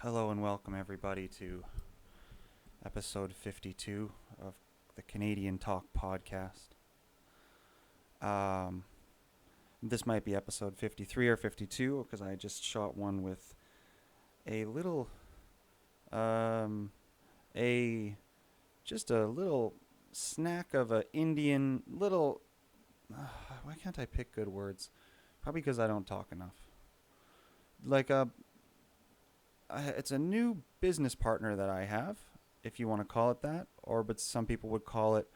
Hello and welcome everybody to episode 52 of the Canadian Talk podcast. Um, this might be episode 53 or 52 because I just shot one with a little, a just a little snack of a Indian little. Why can't I pick good words? Probably because I don't talk enough. Like it's a new business partner that I have, if you want to call it that, but some people would call it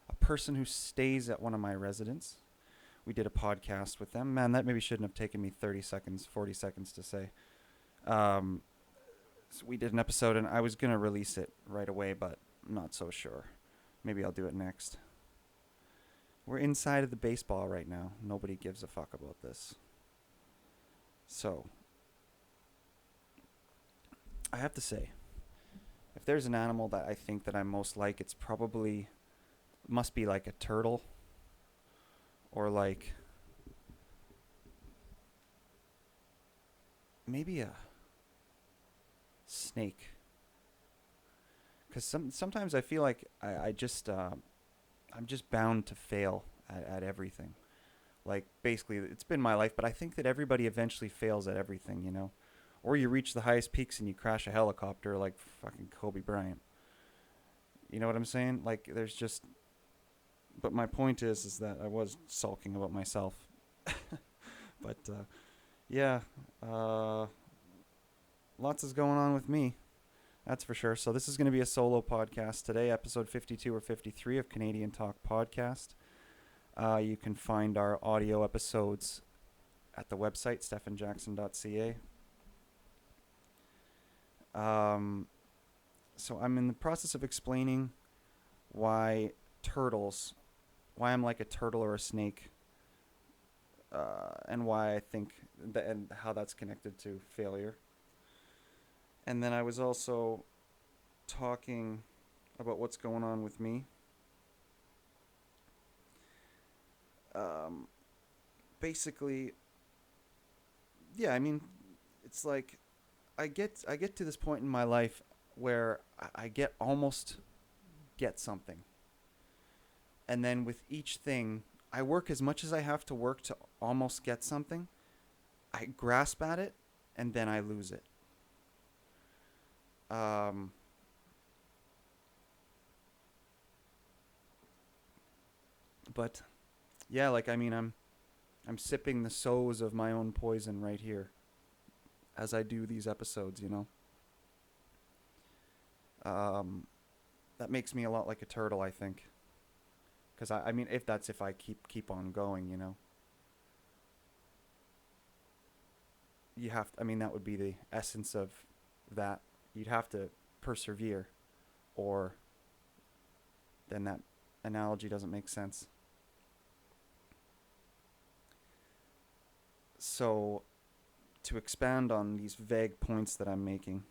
a person who stays at one of my residents. We did a podcast with them. Man, that maybe shouldn't have taken me 30 seconds, 40 seconds to say. So we did an episode, and I was going to release it right away, but I'm not so sure. Maybe I'll do it next. We're inside of the baseball right now. Nobody gives a fuck about this. So, I have to say, if there's an animal that I think that I'm most like, it's probably must be like a turtle or like maybe a snake. Because sometimes I feel like I'm just bound to fail at everything. Like basically, it's been my life, but I think that everybody eventually fails at everything, you know. Or you reach the highest peaks and you crash a helicopter like fucking Kobe Bryant. You know what I'm saying? Like there's just. But my point is that I was sulking about myself. But yeah, uh, lots is going on with me. That's for sure. So this is going to be a solo podcast today, episode 52 or 53 of Canadian Talk Podcast. You can find our audio episodes at the website, Stephanjackson.ca. So I'm in the process of explaining why I'm like a turtle or a snake, and why I think and how that's connected to failure. And then I was also talking about what's going on with me. Basically, yeah, I mean, it's like I get to this point in my life where I get something. And then with each thing, I work as much as I have to work to almost get something. I grasp at it and then I lose it. But yeah, like I mean, I'm sipping the sows of my own poison right here as I do these episodes, you know. That makes me a lot like a turtle, I think. Because I mean, if I keep on going, you know. I mean, that would be the essence of that. You'd have to persevere, or then that analogy doesn't make sense. So, to expand on these vague points that I'm making,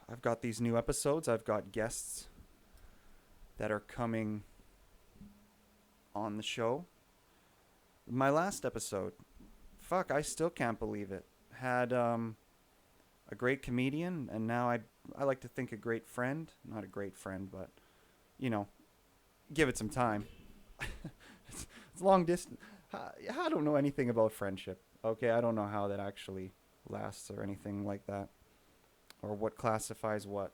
I've got these new episodes. I've got guests that are coming on the show. My last episode, fuck, I still can't believe it, had a great comedian, and now I like to think a great friend. Not a great friend, but you know, give it some time. It's long distance. I don't know anything about friendship. Okay, I don't know how that actually lasts or anything like that, or what classifies what.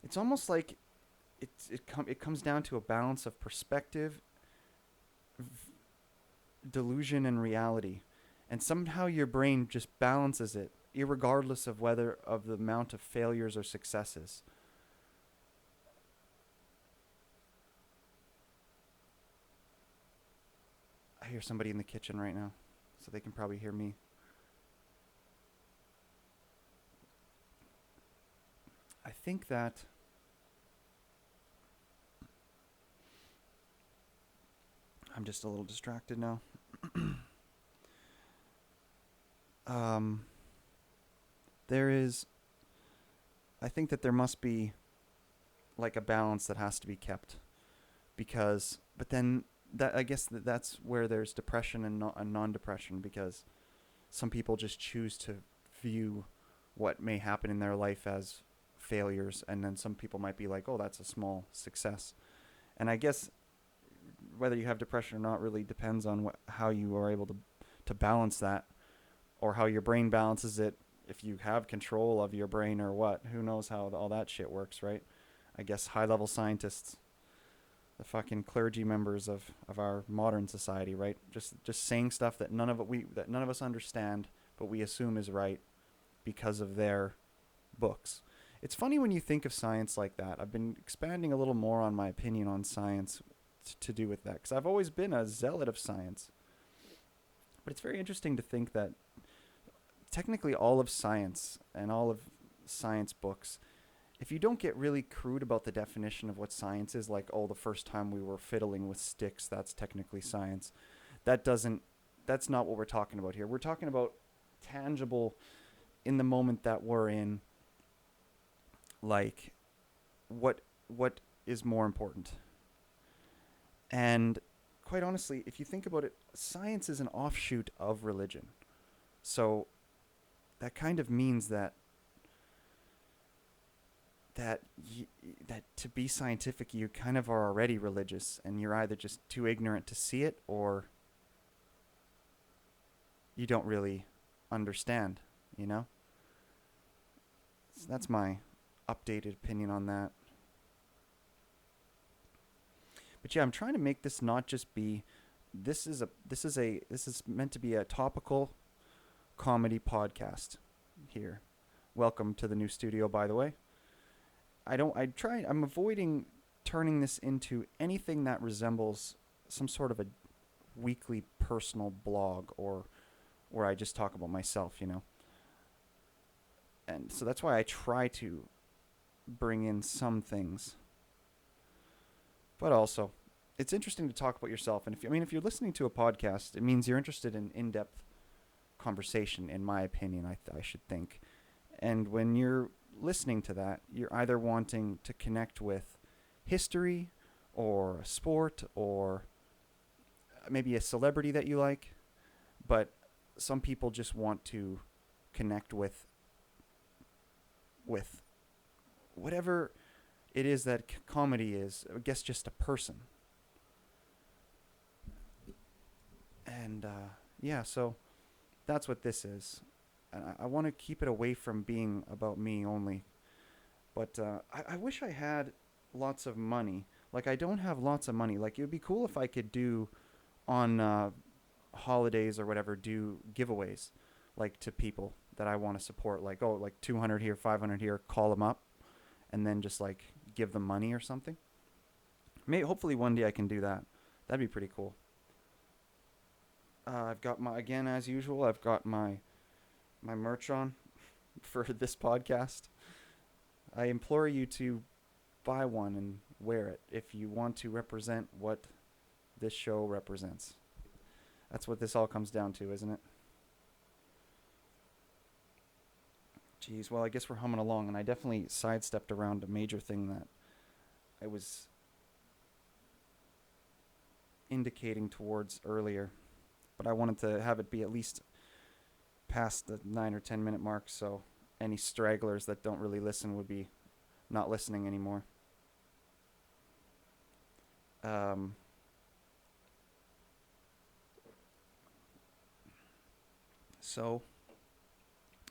It's almost like it comes down to a balance of perspective, delusion, and reality, and somehow your brain just balances it, irregardless of whether of the amount of failures or successes. I hear somebody in the kitchen right now, so they can probably hear me. I think that I'm just a little distracted now. um, I think that there must be like a balance that has to be kept because, but then that, I guess that's where there's depression and, and non-depression, because some people just choose to view what may happen in their life as failures, and then some people might be like, oh, that's a small success. And I guess whether you have depression or not really depends on how you are able to balance that, or how your brain balances it, if you have control of your brain or what. Who knows how all that shit works, right? I guess high level scientists, the fucking clergy members of our modern society, right? Just saying stuff that none of us understand, but we assume is right because of their books. It's funny when you think of science like that. I've been expanding a little more on my opinion on science to do with that, because I've always been a zealot of science. But it's very interesting to think that technically all of science and all of science books, if you don't get really crude about the definition of what science is, like, oh, the first time we were fiddling with sticks, that's technically science. That's not what we're talking about here. We're talking about tangible, in the moment that we're in, like, what is more important. And quite honestly, if you think about it, science is an offshoot of religion. So that kind of means that that to be scientific, you kind of are already religious, and you're either just too ignorant to see it, or you don't really understand, you know? So that's my updated opinion on that. But yeah, I'm trying to make this not just be, this is meant to be a topical comedy podcast here. Welcome to the new studio, by the way. I'm avoiding turning this into anything that resembles some sort of a weekly personal blog, or where I just talk about myself, you know. And so that's why I try to bring in some things. But also, it's interesting to talk about yourself. And if you're listening to a podcast, it means you're interested in in-depth conversation, in my opinion, I should think. And when you're listening to that, you're either wanting to connect with history, or a sport, or maybe a celebrity that you like. But some people just want to connect with whatever it is that comedy is. I guess just a person. And yeah, so that's what this is. And I want to keep it away from being about me only. But I wish I had lots of money. Like, I don't have lots of money. Like, it would be cool if I could do, on holidays or whatever, do giveaways, like, to people that I want to support. Like, oh, like 200 here, 500 here, call them up, and then just, like, give them money or something. Hopefully one day I can do that. That'd be pretty cool. I've got again, as usual, I've got my merch on for this podcast. I implore you to buy one and wear it if you want to represent what this show represents. That's what this all comes down to, isn't it? Jeez, well, I guess we're humming along, and I definitely sidestepped around a major thing that I was indicating towards earlier. But I wanted to have it be at least past the 9 or 10 minute mark, so any stragglers that don't really listen would be not listening anymore. So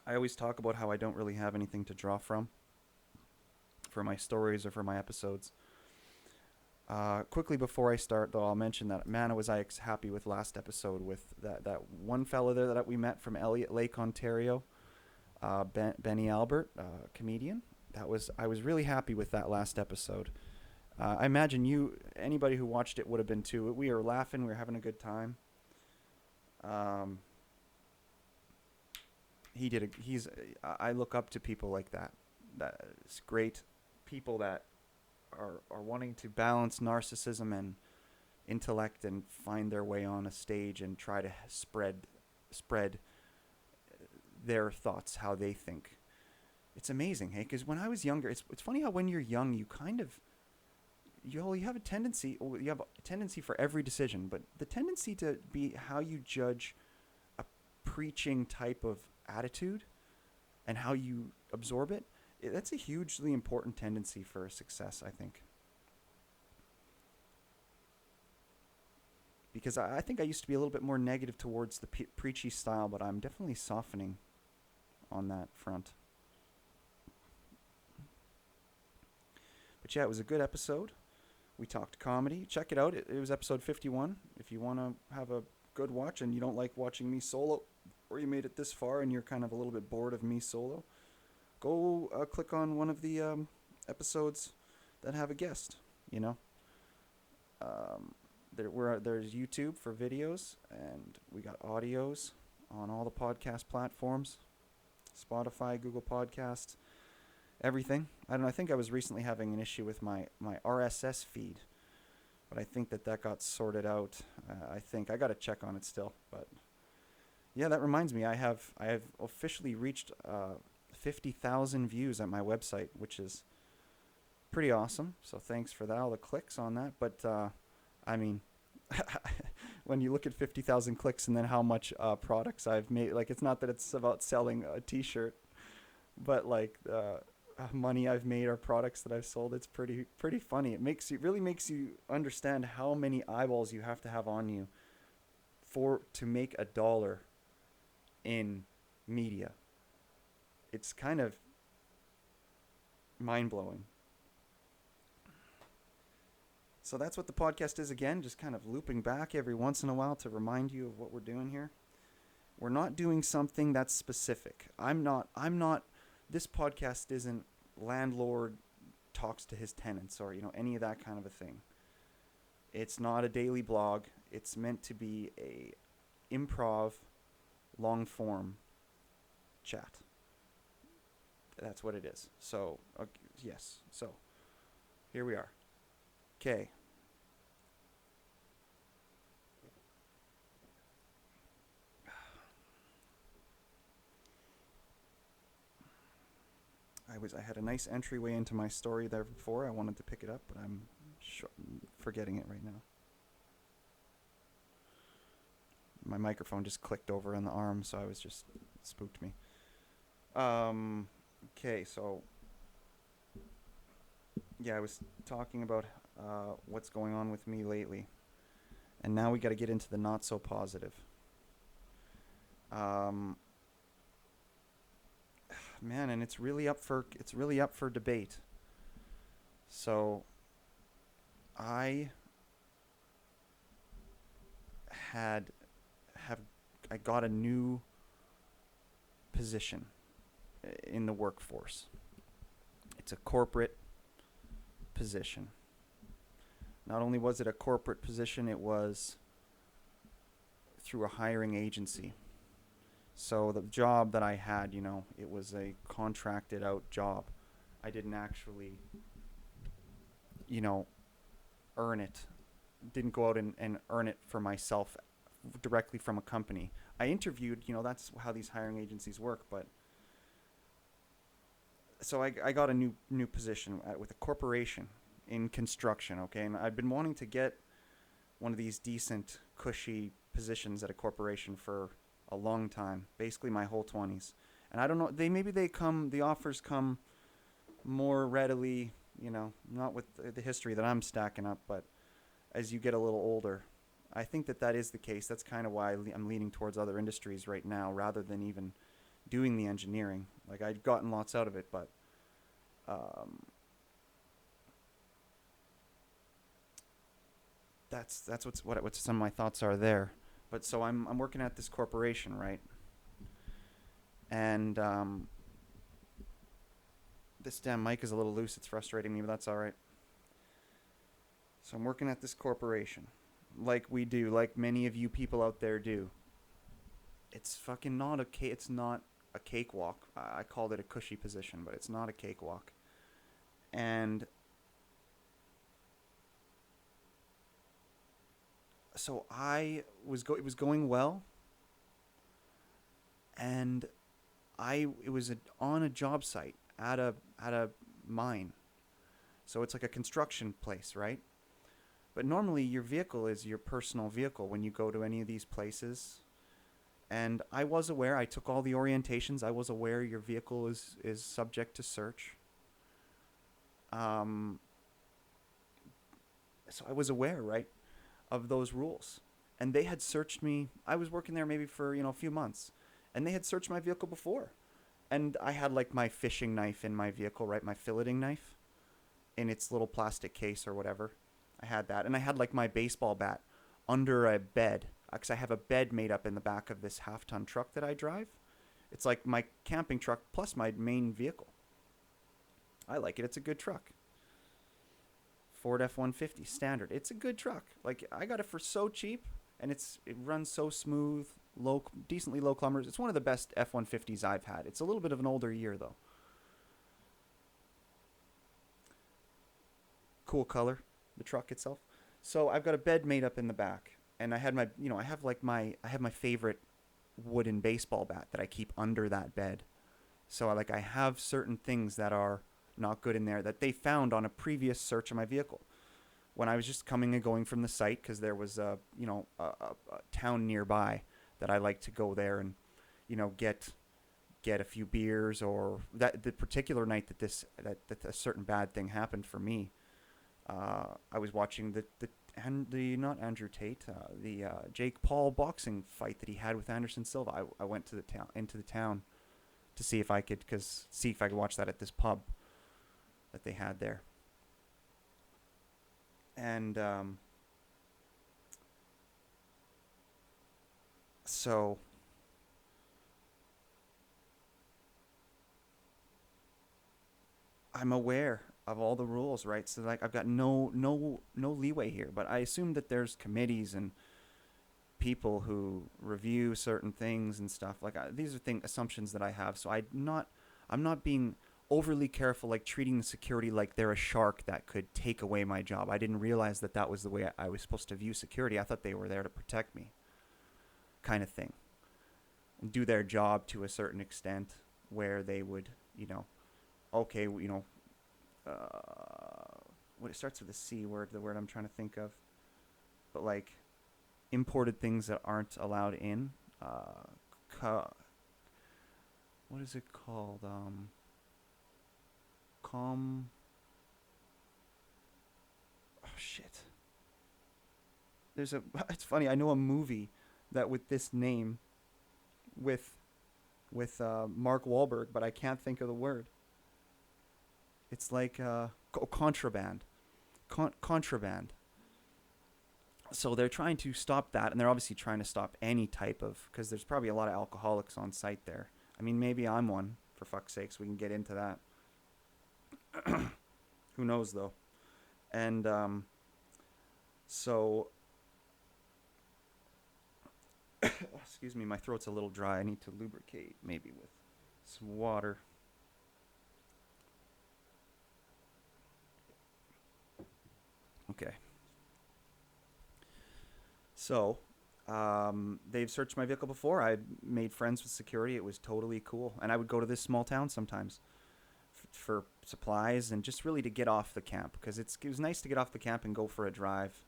I always talk about how I don't really have anything to draw from for my stories or for my episodes. Quickly before I start, though, I'll mention that, man, was I happy with last episode with that one fella there that we met from Elliott Lake, Ontario, Benny Albert, comedian. I was really happy with that last episode. I imagine anybody who watched it would have been too. We were laughing, we were having a good time. I look up to people like that. That's great people that are wanting to balance narcissism and intellect and find their way on a stage and try to spread their thoughts, how they think. It's amazing, hey? Because when I was younger, it's funny how when you're young, you have a tendency, you have a tendency for every decision, but the tendency to be how you judge a preaching type of attitude and how you absorb it, that's a hugely important tendency for success, I think. Because I think I used to be a little bit more negative towards the preachy style, but I'm definitely softening on that front. But yeah, it was a good episode. We talked comedy. Check it out. It was episode 51. If you want to have a good watch and you don't like watching me solo, or you made it this far and you're kind of a little bit bored of me solo, go click on one of the episodes that have a guest, you know. There's YouTube for videos, and we got audios on all the podcast platforms, Spotify, Google Podcasts, everything. I don't know, I think I was recently having an issue with my RSS feed, but I think that got sorted out. I think I got to check on it still, but yeah, that reminds me, I have officially reached 50,000 views at my website, which is pretty awesome. So thanks for that, all the clicks on that. But I mean, when you look at 50,000 clicks and then how much products I've made, like, it's not that it's about selling a T-shirt, but like money I've made or products that I've sold. It's pretty funny. Really makes you understand how many eyeballs you have to have on you to make $1 in media. It's kind of mind-blowing. So that's what the podcast is again, just kind of looping back every once in a while to remind you of what we're doing here. We're not doing something that's specific. This podcast isn't landlord talks to his tenants or, any of that kind of a thing. It's not a daily blog. It's meant to be a improv, long form chat. That's what it is. So, yes. So, here we are. Okay. I had a nice entryway into my story there before. I wanted to pick it up, but I'm forgetting it right now. My microphone just clicked over on the arm, so spooked me. Okay, so yeah, I was talking about what's going on with me lately, and now we got to get into the not so positive. Man, and it's really up for debate. So I got a new position in the workforce. It's a corporate position. Not only was it a corporate position, it was through a hiring agency. So the job that I had, it was a contracted out job. I didn't actually, earn it. Didn't go out and earn it for myself directly from a company. I interviewed, that's how these hiring agencies work, but so I got a new position with a corporation in construction, okay? And I've been wanting to get one of these decent, cushy positions at a corporation for a long time, basically my whole 20s. And I don't know, the offers come more readily, not with the history that I'm stacking up, but as you get a little older. I think that is the case. That's kind of why I'm leaning towards other industries right now rather than even doing the engineering. Like, I'd gotten lots out of it, but that's what some of my thoughts are there. But so I'm working at this corporation, right? And this damn mic is a little loose. It's frustrating me, but that's all right. So I'm working at this corporation, like many of you people out there do. It's fucking not it's not a cakewalk. I called it a cushy position, but it's not a cakewalk. And so it was going well, and it was on a job site at a mine, So it's like a construction place, right? But normally your vehicle is your personal vehicle when you go to any of these places. And I was aware, I took all the orientations. I was aware your vehicle is subject to search. Um, so I was aware, right, of those rules. And they had searched me. I was working there maybe for, a few months. And they had searched my vehicle before. And I had like my fishing knife in my vehicle, right? My filleting knife in its little plastic case or whatever. I had that. And I had like my baseball bat under a bed. Because I have a bed made up in the back of this half-ton truck that I drive. It's like my camping truck plus my main vehicle. I like it. It's a good truck. Ford F-150 standard. It's a good truck. Like I got it for so cheap, and it runs so smooth, decently low kilometers. It's one of the best F-150s I've had. It's a little bit of an older year though. Cool color, the truck itself. So I've got a bed made up in the back, and I had my, I have my favorite wooden baseball bat that I keep under that bed. So I have certain things that are not good in there that they found on a previous search of my vehicle when I was just coming and going from the site, because there was a town nearby that I like to go there and get a few beers. Or that the particular night that a certain bad thing happened for me, I was watching the not Andrew Tate, the Jake Paul boxing fight that he had with Anderson Silva. I went to the town into the town to see if I could watch that at this pub that they had there. And so I'm aware of all the rules, right? So I've got no leeway here. But I assume that there's committees and people who review certain things and stuff. These are assumptions that I have. So I'm not being overly careful, like treating the security like they're a shark that could take away my job. I didn't realize that was the way I was supposed to view security. I thought they were there to protect me, kind of thing, and do their job to a certain extent, where they would, okay, what it starts with a C word, the word I'm trying to think of, but like imported things that aren't allowed in. What is it called? Oh shit. It's funny. I know a movie that with this name, with Mark Wahlberg, but I can't think of the word. It's like contraband. Contraband. So they're trying to stop that, and they're obviously trying to stop any type of, because there's probably a lot of alcoholics on site there. I mean, maybe I'm one, for fuck's sakes. We can get into that. Who knows, though? And so, excuse me, my throat's a little dry. I need to lubricate, maybe with some water. Okay. So, they've searched my vehicle before. I made friends with security. It was totally cool. And I would go to this small town sometimes for supplies and just really to get off the camp, because it was nice to get off the camp and go for a drive,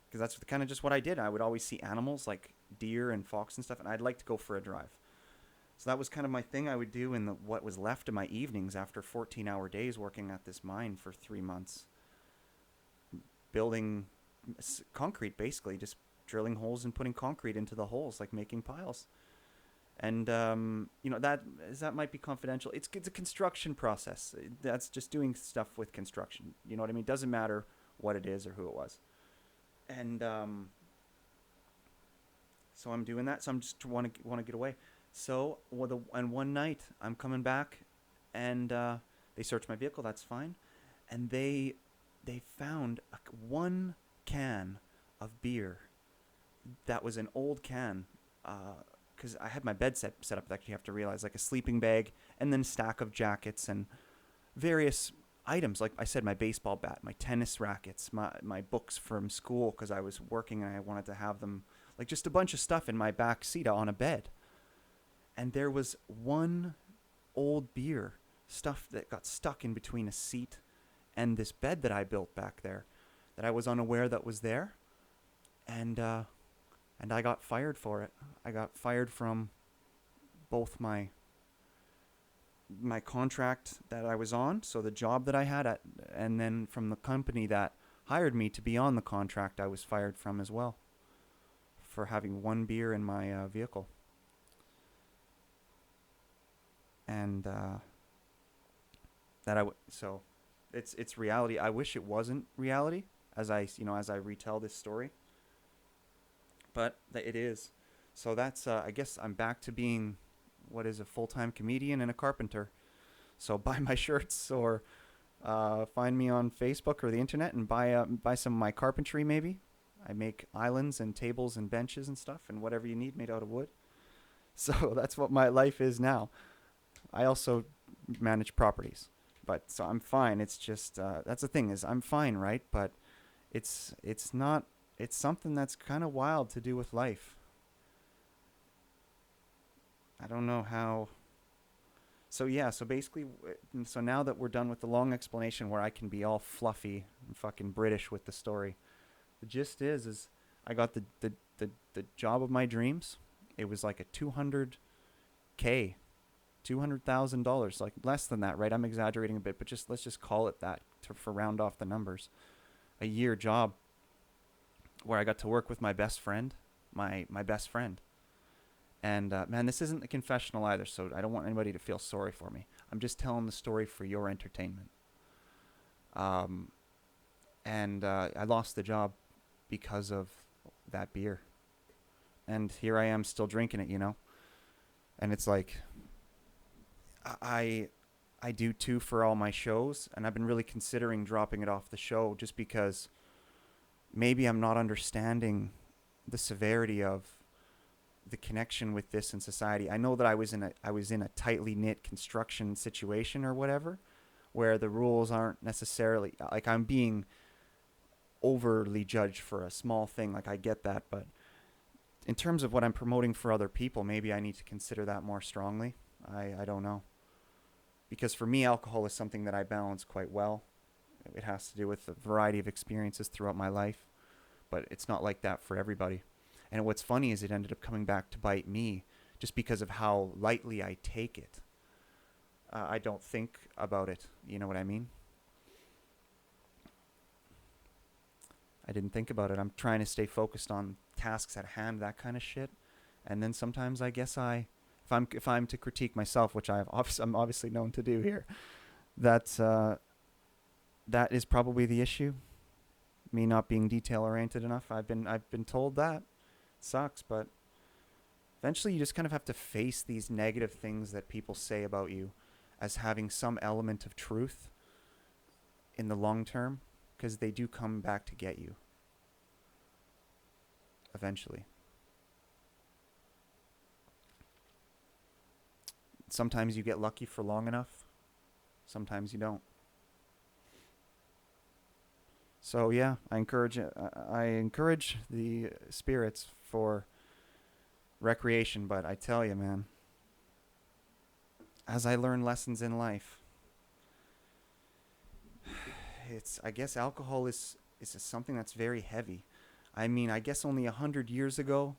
because that's kind of just what I did. I would always see animals like deer and fox and stuff, and I'd like to go for a drive. So that was kind of my thing I would do in what was left of my evenings after 14-hour days working at this mine for 3 months, building concrete, basically just drilling holes and putting concrete into the holes, like making piles. And that might be confidential. It's a construction process. That's just doing stuff with construction. You know what I mean? Doesn't matter what it is or who it was. And so I'm doing that. So I'm just want to get away. So and one night I'm coming back, and they searched my vehicle. That's fine, and they found one can of beer that was an old can. Because I had my bed set up, that you have to realize, like a sleeping bag, and then a stack of jackets and various items. Like I said, my baseball bat, my tennis rackets, my books from school, because I was working and I wanted to have them, like just a bunch of stuff in my back seat on a bed. And there was one old beer stuff that got stuck in between a seat and this bed that I built back there that I was unaware that was there, and I got fired for it. I got fired from both my contract that I was on, so the job that I had at, and then from the company that hired me to be on the contract I was fired from as well for having one beer in my vehicle. And so it's reality. I wish it wasn't reality as I retell this story, but it is. So that's I guess I'm back to being what is a full-time comedian and a carpenter. So buy my shirts or find me on Facebook or the internet and buy some of my carpentry maybe. I make islands and tables and benches and stuff and whatever you need made out of wood. So that's what my life is now. I also manage properties, but so I'm fine. It's just that's the thing is I'm fine, right? But it's not. It's something that's kind of wild to do with life. I don't know how. So yeah, so basically, so now that we're done with the long explanation where I can be all fluffy and fucking British with the story, the gist is I got the job of my dreams. It was like a 200K, $200,000, like less than that, right? I'm exaggerating a bit, but just let's just call it that for round off the numbers. A year job where I got to work with my best friend, my best friend. And man, this isn't a confessional either, so I don't want anybody to feel sorry for me. I'm just telling the story for your entertainment. And I lost the job because of that beer. And here I am still drinking it. And it's like I do two for all my shows, and I've been really considering dropping it off the show just because maybe I'm not understanding the severity of the connection with this in society. I know that I was in a tightly knit construction situation or whatever, where the rules aren't necessarily like I'm being overly judged for a small thing. Like I get that, but in terms of what I'm promoting for other people, maybe I need to consider that more strongly. I don't know. Because for me, alcohol is something that I balance quite well. It has to do with a variety of experiences throughout my life, but it's not like that for everybody. And what's funny is it ended up coming back to bite me just because of how lightly I take it. I don't think about it. You know what I mean? I didn't think about it. I'm trying to stay focused on tasks at hand, that kind of shit. And then sometimes I guess if I'm to critique myself, which I'm obviously known to do here, that is probably the issue. Me not being detail oriented enough. I've been told that. Sucks, but eventually you just kind of have to face these negative things that people say about you as having some element of truth in the long term, because they do come back to get you eventually. Sometimes you get lucky for long enough, sometimes you don't. So yeah, I encourage the spirits for recreation, but I tell you, man, as I learn lessons in life, I guess alcohol is something that's very heavy. I mean, I guess only 100 years ago,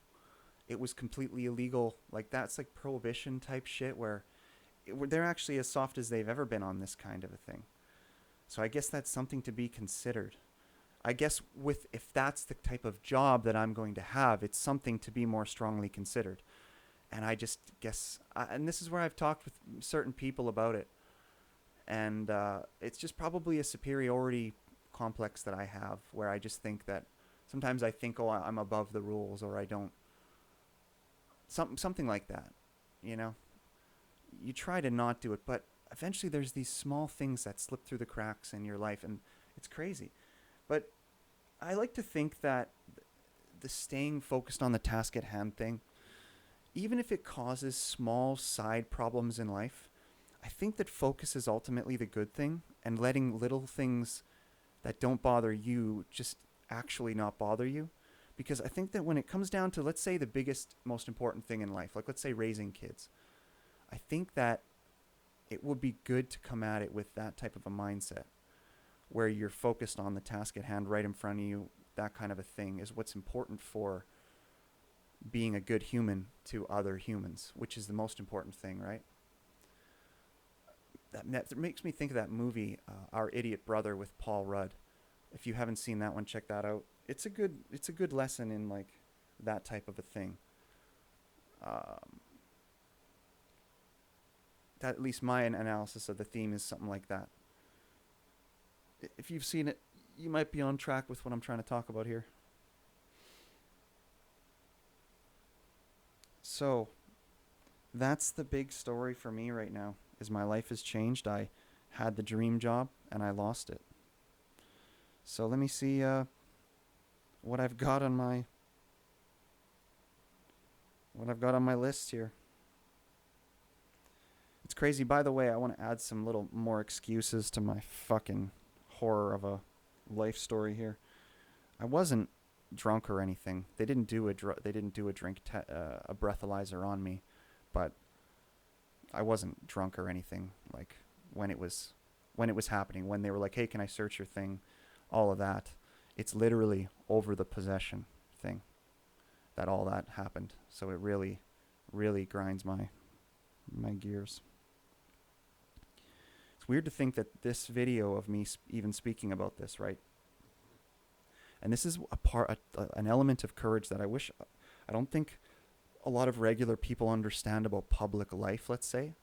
it was completely illegal. Like that's like prohibition type shit where they're actually as soft as they've ever been on this kind of a thing. So I guess that's something to be considered. I guess if that's the type of job that I'm going to have, it's something to be more strongly considered. And I just guess, and this is where I've talked with certain people about it, and it's just probably a superiority complex that I have, where I just think that sometimes I think, oh, I'm above the rules, or I don't, something like that, you know. You try to not do it, but eventually there's these small things that slip through the cracks in your life, and it's crazy. But I like to think that the staying focused on the task at hand thing, even if it causes small side problems in life, I think that focus is ultimately the good thing, and letting little things that don't bother you just actually not bother you. Because I think that when it comes down to, let's say, the biggest, most important thing in life, like let's say raising kids, I think that it would be good to come at it with that type of a mindset. where you're focused on the task at hand right in front of you, that kind of a thing is what's important for being a good human to other humans, which is the most important thing, right? That makes me think of that movie, Our Idiot Brother with Paul Rudd. If you haven't seen that one, check that out. It's a good lesson in like that type of a thing. Um, that at least my analysis of the theme is something like that. If you've seen it, you might be on track with what I'm trying to talk about here. So that's the big story for me right now. Is my life has changed. I had the dream job and I lost it. So let me see what I've got on my list here. It's crazy. By the way, I want to add some little more excuses to my fucking horror of a life story here. I wasn't drunk or anything. They didn't do a breathalyzer on me, but I wasn't drunk or anything. Like when it was happening, when they were like, "Hey, can I search your thing?" All of that. It's literally over the possession thing that all that happened. So it really, really grinds my gears. It's weird to think that this video of me even speaking about this, right? And this is an element of courage that I don't think a lot of regular people understand about public life, let's say.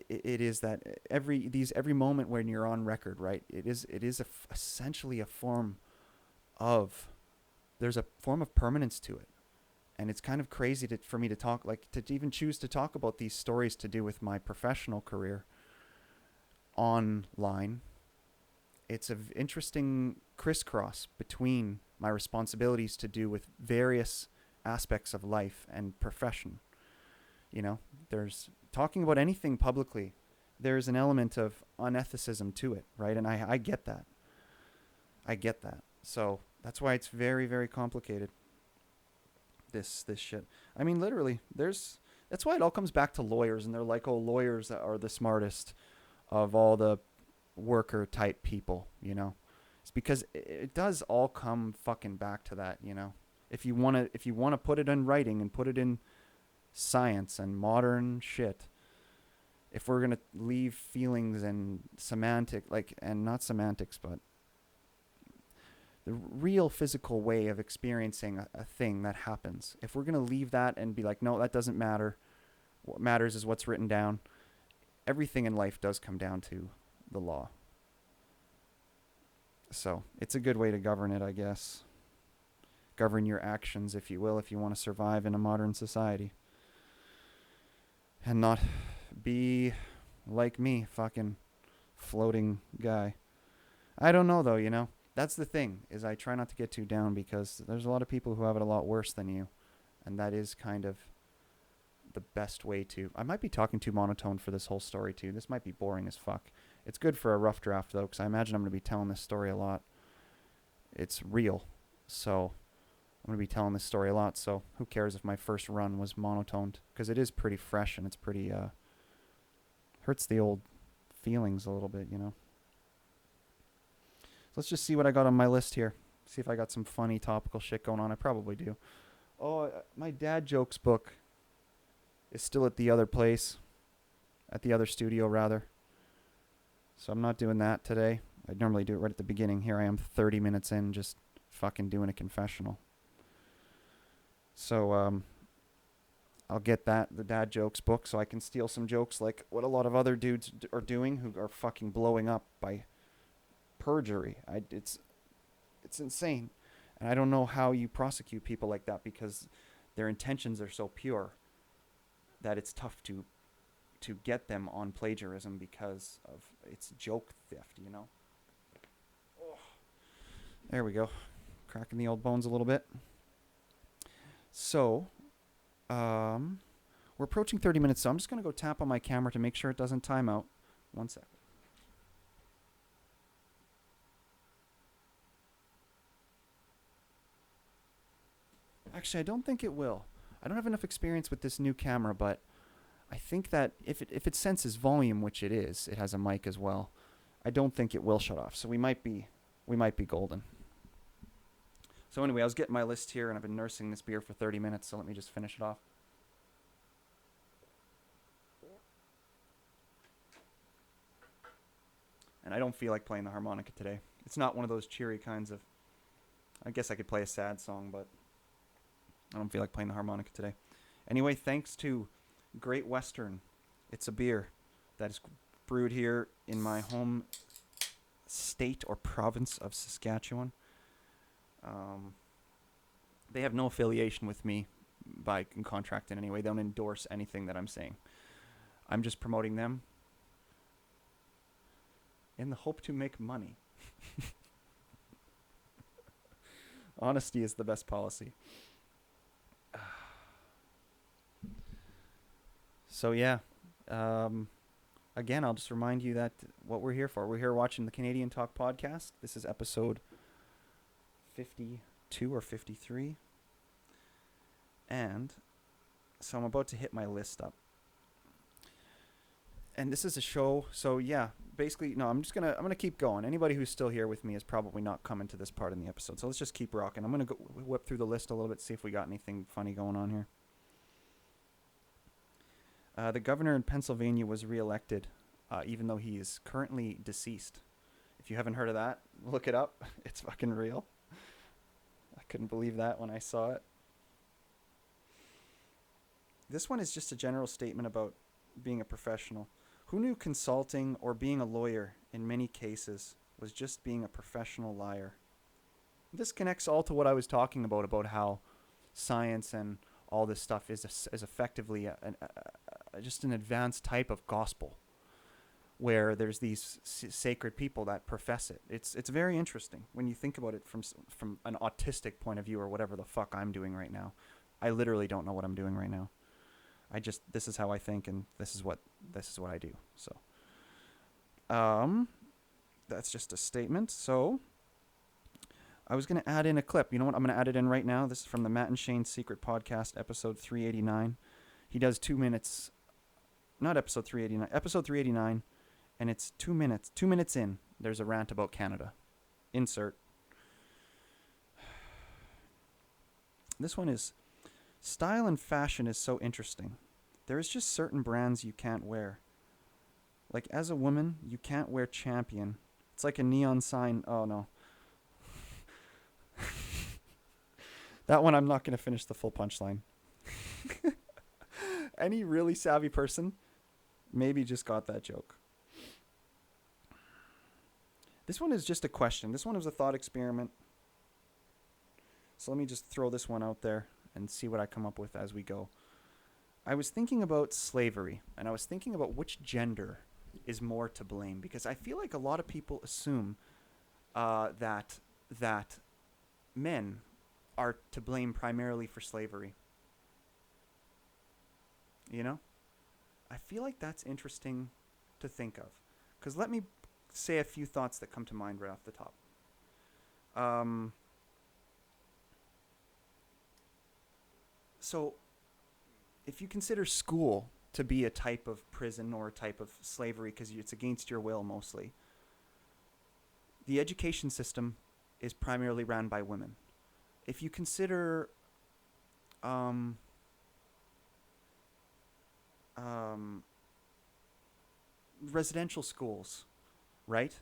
It is that every moment when you're on record, right? It is essentially a form of there's a form of permanence to it. And it's kind of crazy for me to talk, like to even choose to talk about these stories to do with my professional career online. It's an interesting crisscross between my responsibilities to do with various aspects of life and profession. You know, there's talking about anything publicly. There's an element of unethicism to it, right? And I get that. I get that. So that's why it's very, very complicated. This shit. I mean, literally, that's why it all comes back to lawyers, and they're like, oh, lawyers are the smartest of all the worker type people, you know. It's because it does all come fucking back to that, you know. If you wanna put it in writing and put it in science and modern shit, if we're gonna leave feelings and not semantics, but the real physical way of experiencing a thing that happens. If we're going to leave that and be like, no, that doesn't matter. What matters is what's written down. Everything in life does come down to the law. So it's a good way to govern it, I guess. Govern your actions, if you will, if you want to survive in a modern society. And not be like me, fucking floating guy. I don't know, though, you know. That's the thing, is I try not to get too down because there's a lot of people who have it a lot worse than you. And that is kind of the best way to... I might be talking too monotone for this whole story, too. This might be boring as fuck. It's good for a rough draft, though, because I imagine I'm going to be telling this story a lot. It's real. So I'm going to be telling this story a lot. So who cares if my first run was monotoned? Because it is pretty fresh and it's pretty... hurts the old feelings a little bit, you know. Let's just see what I got on my list here. See if I got some funny topical shit going on. I probably do. Oh, my dad jokes book is still at the other place. At the other studio, rather. So I'm not doing that today. I'd normally do it right at the beginning. Here I am 30 minutes in just fucking doing a confessional. So I'll get the dad jokes book so I can steal some jokes like what a lot of other dudes are doing who are fucking blowing up by... perjury. It's insane, and I don't know how you prosecute people like that because their intentions are so pure that it's tough to get them on plagiarism because of it's joke theft, you know. Oh. There we go, cracking the old bones a little bit. So, we're approaching 30 minutes, so I'm just gonna go tap on my camera to make sure it doesn't time out. 1 sec. Actually, I don't think it will. I don't have enough experience with this new camera, but I think that if it senses volume, which it is, it has a mic as well. I don't think it will shut off. So we might be golden. So anyway, I was getting my list here, and I've been nursing this beer for 30 minutes. So let me just finish it off. And I don't feel like playing the harmonica today. It's not one of those cheery kinds of. I guess I could play a sad song, but I don't feel like playing the harmonica today. Anyway, thanks to Great Western. It's a beer that is brewed here in my home state or province of Saskatchewan. They have no affiliation with me by contract in any way. They don't endorse anything that I'm saying. I'm just promoting them in the hope to make money. Honesty is the best policy. So yeah, again, I'll just remind you that what we're here for. We're here watching the Canadian Talk podcast. This is episode 52 or 53. And so I'm about to hit my list up. And this is a show, so yeah, basically, no, I'm gonna keep going. Anybody who's still here with me is probably not coming to this part in the episode, so let's just keep rocking. I'm gonna go whip through the list a little bit, see if we got anything funny going on here. The governor in Pennsylvania was reelected, even though he is currently deceased. If you haven't heard of that, look it up. It's fucking real. I couldn't believe that when I saw it. This one is just a general statement about being a professional. Who knew consulting or being a lawyer in many cases was just being a professional liar? This connects all to what I was talking about how science and all this stuff is effectively just an advanced type of gospel, where there's these sacred people that profess it. It's very interesting when you think about it from an autistic point of view, or whatever the fuck I'm doing right now. I literally don't know what I'm doing right now. This is how I think, and this is what I do. So, that's just a statement. So, I was going to add in a clip. You know what? I'm going to add it in right now. This is from the Matt and Shane Secret Podcast, episode 389. He does 2 minutes, not episode 389, episode 389, and it's 2 minutes. 2 minutes in, there's a rant about Canada. Insert. This one is, style and fashion is so interesting. There is just certain brands you can't wear. Like, as a woman, you can't wear Champion. It's like a neon sign. Oh, no. That one, I'm not going to finish the full punchline. Any really savvy person maybe just got that joke. This one is just a question. This one was a thought experiment. So let me just throw this one out there and see what I come up with as we go. I was thinking about slavery, and I was thinking about which gender is more to blame, because I feel like a lot of people assume that men are to blame primarily for slavery. You know? I feel like that's interesting to think of, because let me say a few thoughts that come to mind right off the top. So, if you consider school to be a type of prison or a type of slavery, because it's against your will mostly, the education system is primarily ran by women. If you consider residential schools, right?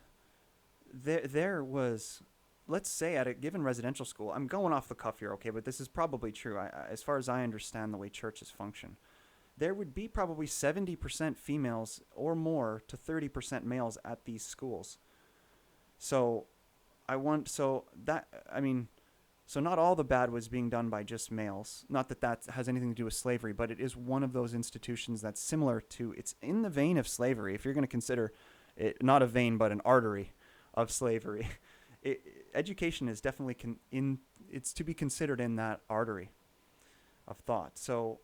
There was, let's say at a given residential school, I'm going off the cuff here, okay, but this is probably true. As far as I understand the way churches function, there would be probably 70% females or more to 30% males at these schools. So not all the bad was being done by just males. Not that that has anything to do with slavery, but it is one of those institutions that's similar to, it's in the vein of slavery. If you're going to consider it, not a vein, but an artery of slavery. Education is definitely it's to be considered in that artery of thought. So,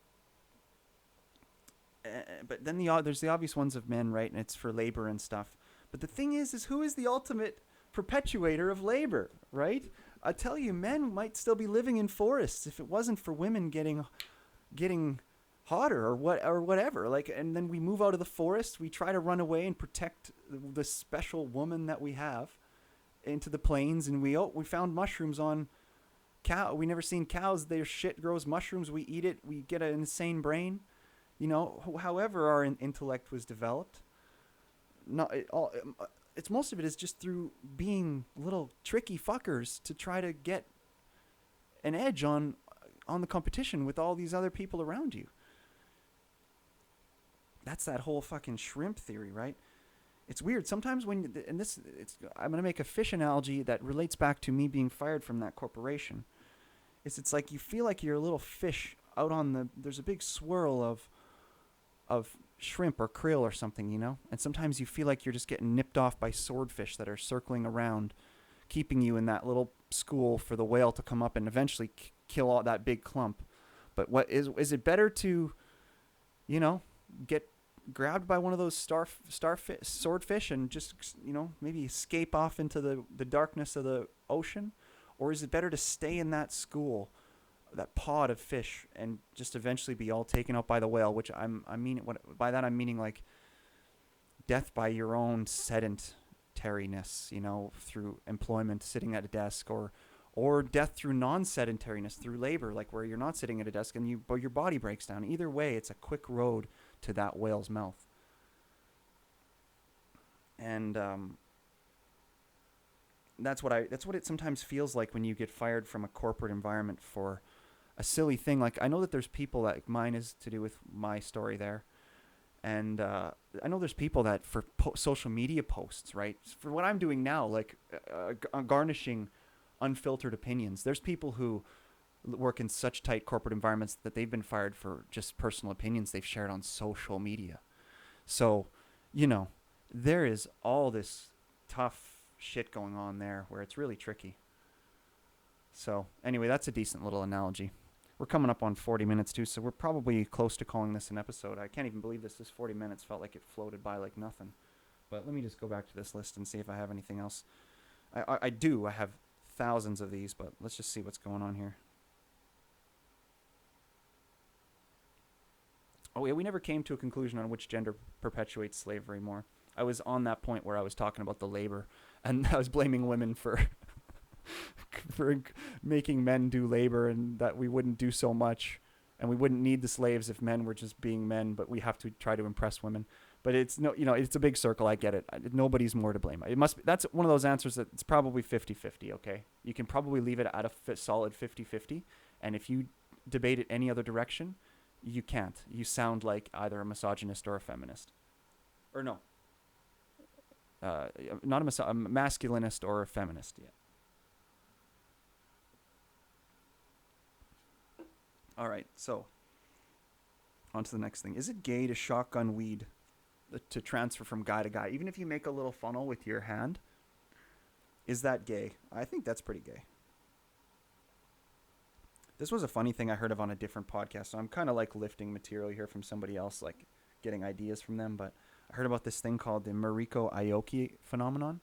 but then there's the obvious ones of men, right? And it's for labor and stuff. But the thing is who is the ultimate perpetuator of labor, right? I tell you, men might still be living in forests if it wasn't for women getting hotter or whatever. Like, and then we move out of the forest. We try to run away and protect the special woman that we have into the plains, and we found mushrooms on cow. We never seen cows. Their shit grows mushrooms. We eat it. We get an insane brain. However our intellect was developed, not it, all. It's most of it is just through being little tricky fuckers to try to get an edge on the competition with all these other people around you. That's that whole fucking shrimp theory, right? It's weird sometimes I'm going to make a fish analogy that relates back to me being fired from that corporation. It's like you feel like you're a little fish out on there's a big swirl of shrimp or krill or something, and sometimes you feel like you're just getting nipped off by swordfish that are circling around, keeping you in that little school for the whale to come up and eventually kill all that big clump. But what is it better to get grabbed by one of those swordfish and just maybe escape off into the darkness of the ocean, or is it better to stay in that school, that pod of fish, and just eventually be all taken out by the whale? Which by that I'm meaning like death by your own sedentariness, through employment, sitting at a desk, or death through non-sedentariness, through labor, like where you're not sitting at a desk and your body breaks down. Either way, it's a quick road to that whale's mouth. And that's what it sometimes feels like when you get fired from a corporate environment for a silly thing. Like, I know that there's people that, mine is to do with my story there, and I know there's people that for social media posts, right, for what I'm doing now, like garnishing unfiltered opinions, there's people who work in such tight corporate environments that they've been fired for just personal opinions they've shared on social media. So, there is all this tough shit going on there where it's really tricky. So anyway, that's a decent little analogy. We're coming up on 40 minutes too, so we're probably close to calling this an episode. I can't even believe this 40 minutes felt like it floated by like nothing. But let me just go back to this list and see if I have anything else. I do. I have thousands of these, but let's just see what's going on here. Oh yeah, we never came to a conclusion on which gender perpetuates slavery more. I was on that point where I was talking about the labor, and I was blaming women for for making men do labor, and that we wouldn't do so much, and we wouldn't need the slaves if men were just being men, but we have to try to impress women. But it's it's a big circle. I get it. Nobody's more to blame. It must be, that's one of those answers that it's probably 50-50, okay? You can probably leave it at a solid 50-50, and if you debate it any other direction, you can't. You sound like either a misogynist or a feminist. Or no. Not a masculinist or a feminist, yeah. All right, so on to the next thing. Is it gay to shotgun weed to transfer from guy to guy? Even if you make a little funnel with your hand, is that gay? I think that's pretty gay. This was a funny thing I heard of on a different podcast, so I'm kind of like lifting material here from somebody else, like getting ideas from them, but I heard about this thing called the Mariko Aoki phenomenon.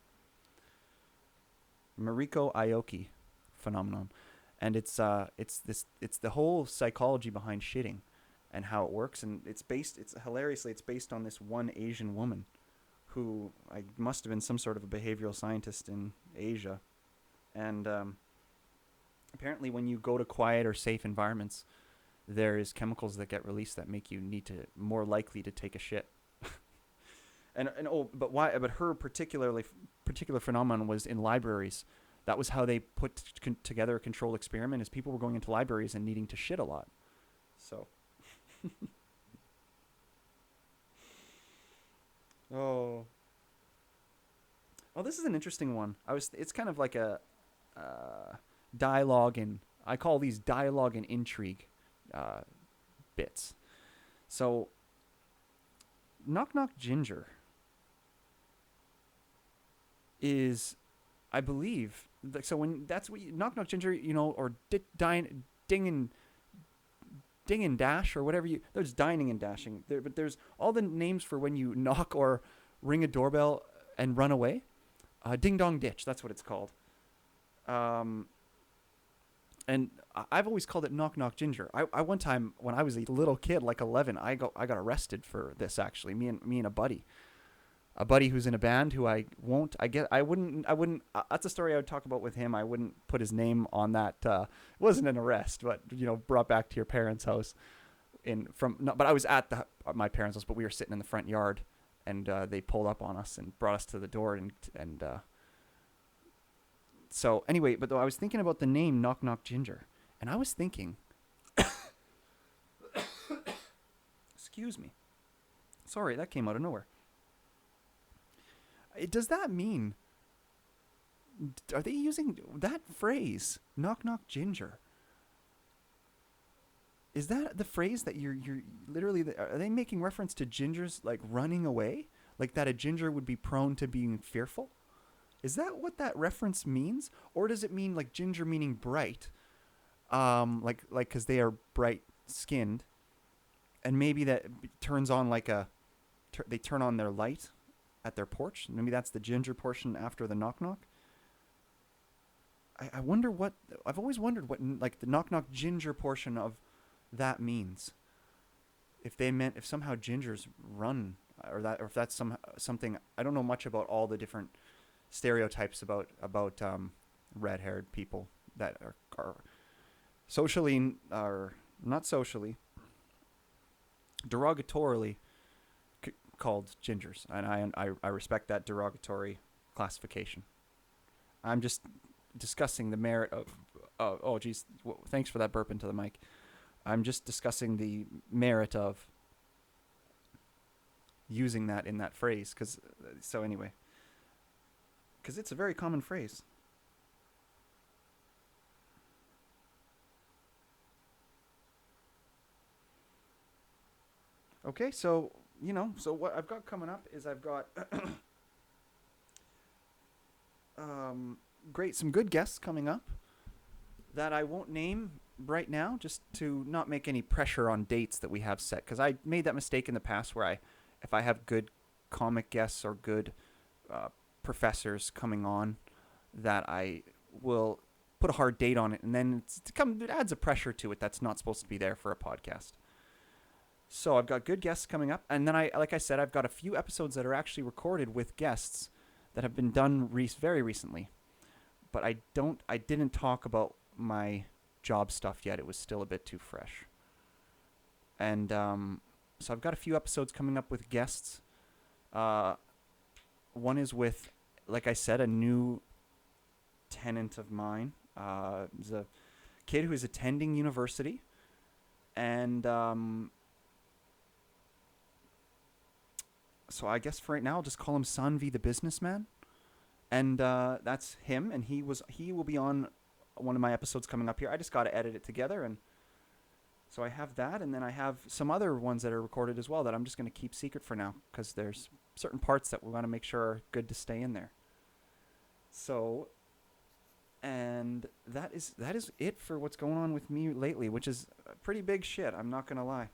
Mariko Aoki phenomenon. And it's the whole psychology behind shitting and how it works, and it's based on this one Asian woman who must have been some sort of a behavioral scientist in Asia. And apparently when you go to quiet or safe environments, there is chemicals that get released that make you more likely to take a shit. But why? But her particular phenomenon was in libraries. That was how they put together a controlled experiment, is people were going into libraries and needing to shit a lot. So. Oh, this is an interesting one. It's kind of like a dialogue, and I call these dialogue and intrigue bits. So, Knock Knock Ginger is, I believe, so when that's what Knock Knock Ginger, or ding and dash, or whatever there's dining and dashing there, but there's all the names for when you knock or ring a doorbell and run away. Ding dong ditch, that's what it's called. And And I've always called it Knock Knock Ginger. I one time when I was a little kid, like 11, I got arrested for this actually. Me and a buddy who's in a band who I won't. I wouldn't. That's a story I would talk about with him. I wouldn't put his name on that. It wasn't an arrest, but brought back to your parents' house. But I was at my parents' house, but we were sitting in the front yard, and they pulled up on us and brought us to the door, and so anyway. But though I was thinking about the name Knock Knock Ginger, and I was thinking, excuse me, sorry, that came out of nowhere. Does that mean? Are they using that phrase, knock knock ginger? Is that the phrase that you're literally? Are they making reference to gingers like running away, like that a ginger would be prone to being fearful? Is that what that reference means, or does it mean like ginger meaning bright, like because they are bright skinned, and maybe that turns on like they turn on their light at their porch. Maybe that's the ginger portion after the knock knock. I wonder what I've always wondered what like the knock knock ginger portion of that means. If somehow gingers run or if that's something I don't know much about all the different stereotypes about red-haired people that are socially or not socially derogatorily called gingers, and I respect that derogatory classification. I'm just discussing the merit of oh geez, thanks for that burp into the mic. I'm just discussing the merit of using that in that phrase because it's a very common phrase. Okay, so so what I've got coming up is I've got some good guests coming up that I won't name right now, just to not make any pressure on dates that we have set. Because I made that mistake in the past where if I have good comic guests or good professors coming on, that I will put a hard date on it, and then it adds a pressure to it that's not supposed to be there for a podcast. So I've got good guests coming up, and then like I said, I've got a few episodes that are actually recorded with guests that have been done very recently. But I didn't talk about my job stuff yet. It was still a bit too fresh. And so I've got a few episodes coming up with guests. One is with, like I said, a new tenant of mine. He's a kid who is attending university, and so I guess for right now I'll just call him Sanvi the businessman. And that's him, and he will be on one of my episodes coming up here. I just got to edit it together, and so I have that, and then I have some other ones that are recorded as well that I'm just going to keep secret for now because there's certain parts that we want to make sure are good to stay in there. So, and that is it for what's going on with me lately, which is pretty big shit. I'm not going to lie.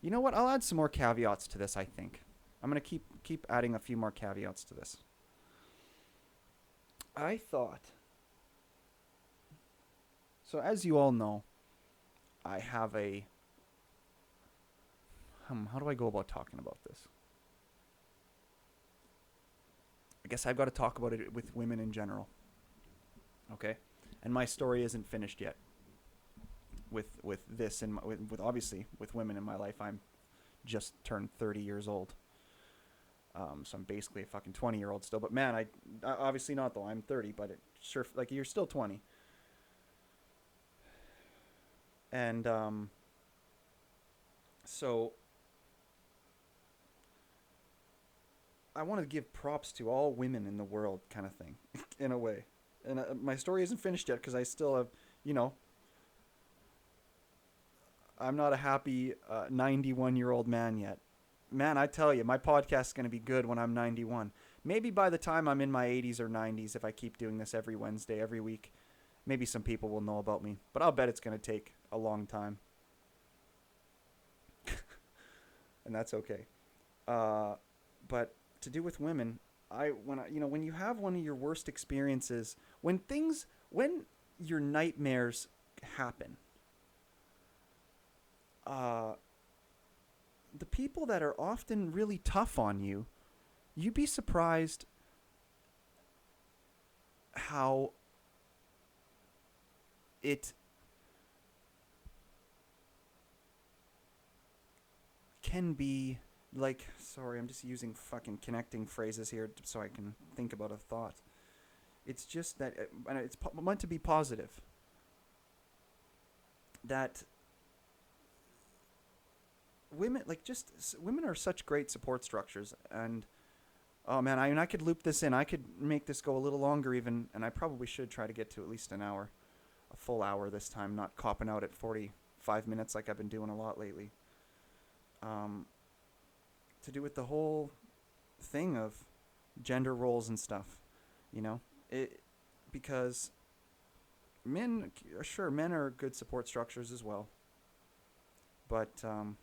You know what? I'll add some more caveats to this. I think I'm going to keep adding a few more caveats to this. I thought, so as you all know, I have how do I go about talking about this? I guess I've got to talk about it with women in general. Okay? And my story isn't finished yet. With this and with obviously with women in my life, I'm just turned 30 years old. So I'm basically a fucking 20-year-old still. But man, I obviously not though. I'm 30, but it sure like you're still 20. And so I want to give props to all women in the world, kind of thing, in a way. And my story isn't finished yet because I still have, I'm not a happy 91-year-old man yet. Man, I tell you, my podcast is going to be good when I'm 91. Maybe by the time I'm in my 80s or 90s, if I keep doing this every Wednesday, every week, maybe some people will know about me. But I'll bet it's going to take a long time. And that's okay. But to do with women, when you have one of your worst experiences, when your nightmares happen, uh, the people that are often really tough on you, you'd be surprised how it can be like, sorry, I'm just using fucking connecting phrases here so I can think about a thought. It's just that, and it's meant to be positive, that women, like, just women are such great support structures. And oh man, I could loop this in. I could make this go a little longer even, and I probably should try to get to at least an hour, a full hour this time, not copping out at 45 minutes like I've been doing a lot lately. Um, to do with the whole thing of gender roles and stuff, you know, it because men, sure, men are good support structures as well, but man,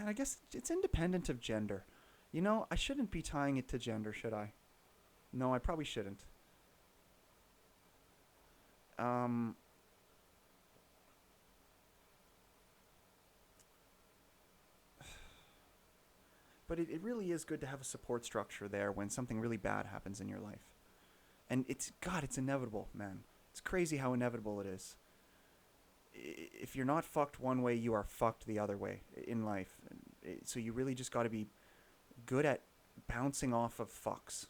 I guess it's independent of gender. You know, I shouldn't be tying it to gender, should I? No, I probably shouldn't. Um, but it really is good to have a support structure there when something really bad happens in your life. And it's inevitable, man. It's crazy how inevitable it is. If you're not fucked one way, you are fucked the other way in life. So you really just got to be good at bouncing off of fucks.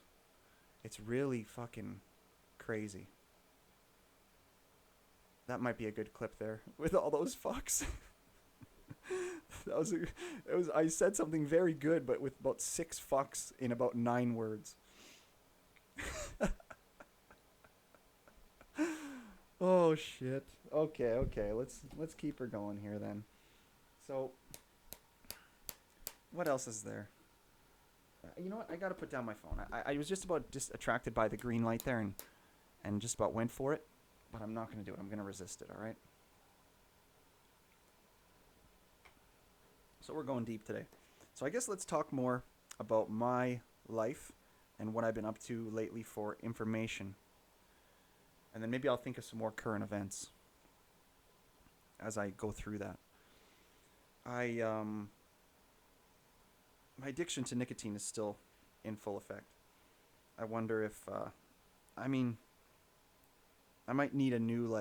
It's really fucking crazy. That might be a good clip there with all those fucks. I said something very good, but with about 6 fucks in about 9 words. Oh shit. Okay. Let's keep her going here then. So, what else is there? You know what? I gotta put down my phone. I was just about attracted by the green light there and just about went for it, but I'm not gonna do it. I'm gonna resist it. All right. So we're going deep today. So I guess let's talk more about my life and what I've been up to lately for information. And then maybe I'll think of some more current events as I go through that. I My addiction to nicotine is still in full effect. I wonder if I mean I might need a new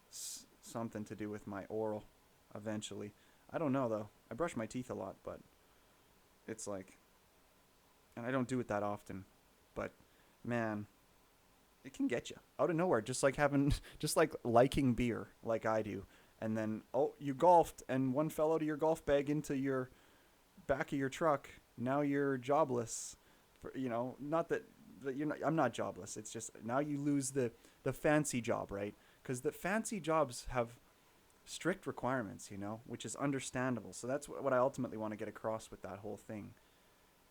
something to do with my oral eventually. I don't know though. I brush my teeth a lot, but it's like, and I don't do it that often, but man, it can get you out of nowhere, just like just like liking beer like I do. And then, oh, you golfed and one fell out of your golf bag into your back of your truck. Now you're jobless. Not that you're not, I'm not jobless. It's just now you lose the fancy job, right? Because the fancy jobs have strict requirements, which is understandable. So that's what I ultimately want to get across with that whole thing,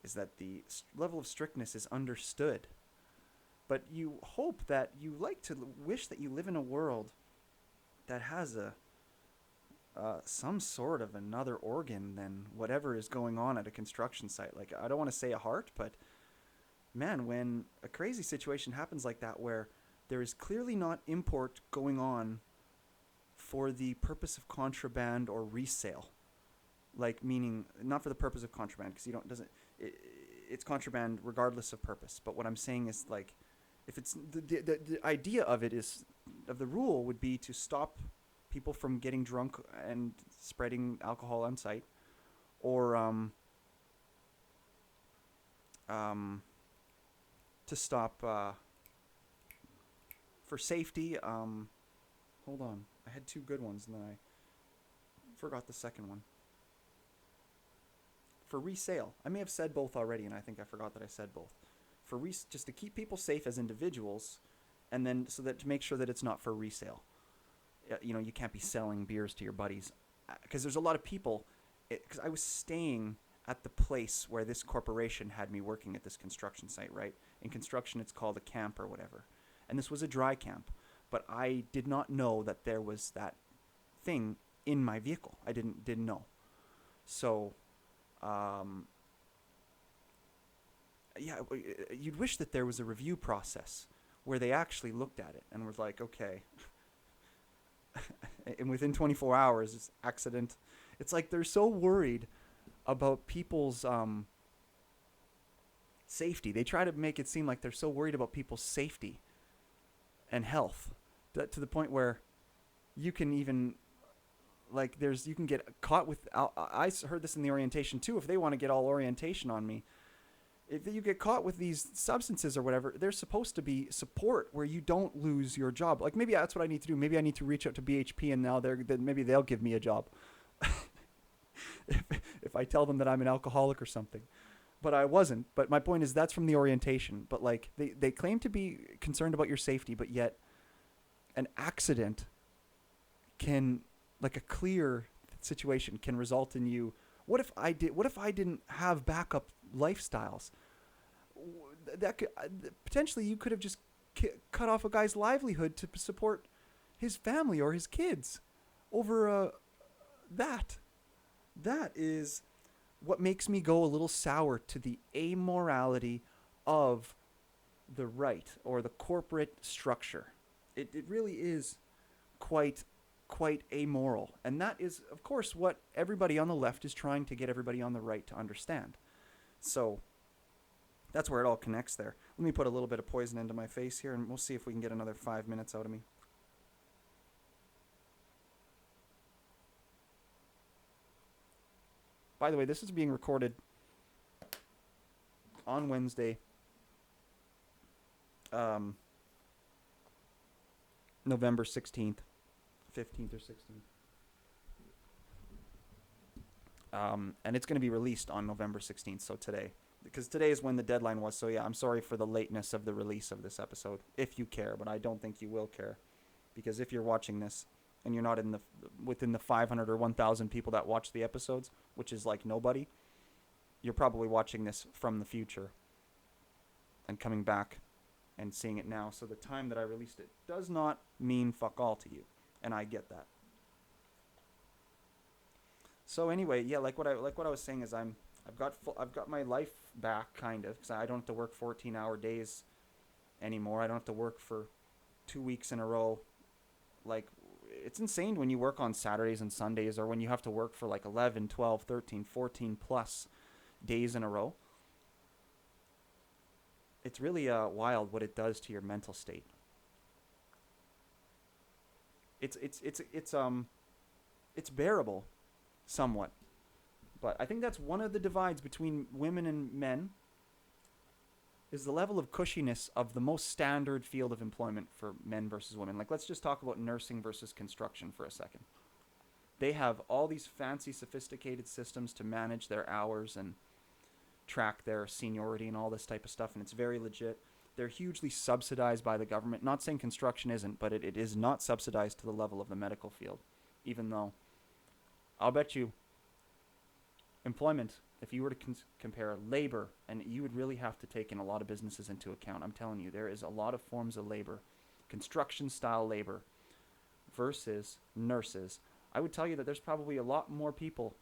is that the level of strictness is understood. But you hope that you wish that you live in a world that has some sort of another organ than whatever is going on at a construction site. Like, I don't want to say a heart, but man, when a crazy situation happens like that where there is clearly not import going on for the purpose of contraband or resale, like, meaning not for the purpose of contraband, because it's contraband regardless of purpose. But what I'm saying is, like, if it's the idea of the rule would be to stop people from getting drunk and spreading alcohol on site, or to stop for safety. Hold on, I had 2 good ones and then I forgot the second one. For resale, I may have said both already, and I think I forgot that I said both. For just to keep people safe as individuals, and then so that to make sure that it's not for resale. You can't be selling beers to your buddies, because there's a lot of people. Because I was staying at the place where this corporation had me working at this construction site, right? In construction, it's called a camp or whatever, and this was a dry camp. But I did not know that there was that thing in my vehicle. I didn't know. So, yeah, you'd wish that there was a review process where they actually looked at it and was like, okay, and within 24 hours, it's accident. It's like they're so worried about people's safety. They try to make it seem like they're so worried about people's safety and health that to the point where you can even you can get caught with. I heard this in the orientation too. If they want to get all orientation on me, if you get caught with these substances or whatever, there's supposed to be support where you don't lose your job. Like maybe that's what I need to do. Maybe I need to reach out to BHP and now maybe they'll give me a job. if, if I tell them that I'm an alcoholic or something. But I wasn't. But my point is that's from the orientation. But like they claim to be concerned about your safety, but yet an accident can, like a clear situation, can result in you. What if I didn't have backup lifestyles? That could potentially you could have just cut off a guy's livelihood to support his family or his kids over that. That is what makes me go a little sour to the amorality of the right or the corporate structure. It really is quite amoral. And that is, of course, what everybody on the left is trying to get everybody on the right to understand. So that's where it all connects there. Let me put a little bit of poison into my face here, and we'll see if we can get another 5 minutes out of me. By the way, this is being recorded on Wednesday, November 16th, 15th or 16th. And it's going to be released on November 16th, so today. Because today is when the deadline was, so yeah, I'm sorry for the lateness of the release of this episode, if you care, but I don't think you will care. Because if you're watching this, and you're not within the 500 or 1,000 people that watch the episodes, which is like nobody, you're probably watching this from the future and coming back and seeing it now. So the time that I released it does not mean fuck all to you, and I get that. So anyway, yeah, like what I was saying is I've got my life back kind of, because I don't have to work 14-hour days anymore. I don't have to work for 2 weeks in a row. Like, it's insane when you work on Saturdays and Sundays, or when you have to work for like 11, 12, 13, 14 plus days in a row. It's really wild what it does to your mental state. It's bearable somewhat. But I think that's one of the divides between women and men, is the level of cushiness of the most standard field of employment for men versus women. Like, let's just talk about nursing versus construction for a second. They have all these fancy, sophisticated systems to manage their hours and track their seniority and all this type of stuff, and it's very legit. They're hugely subsidized by the government. Not saying construction isn't, but it is not subsidized to the level of the medical field, even though I'll bet you employment, if you were to compare labor, and you would really have to take in a lot of businesses into account. I'm telling you, there is a lot of forms of labor, construction style labor versus nurses. I would tell you that there's probably a lot more people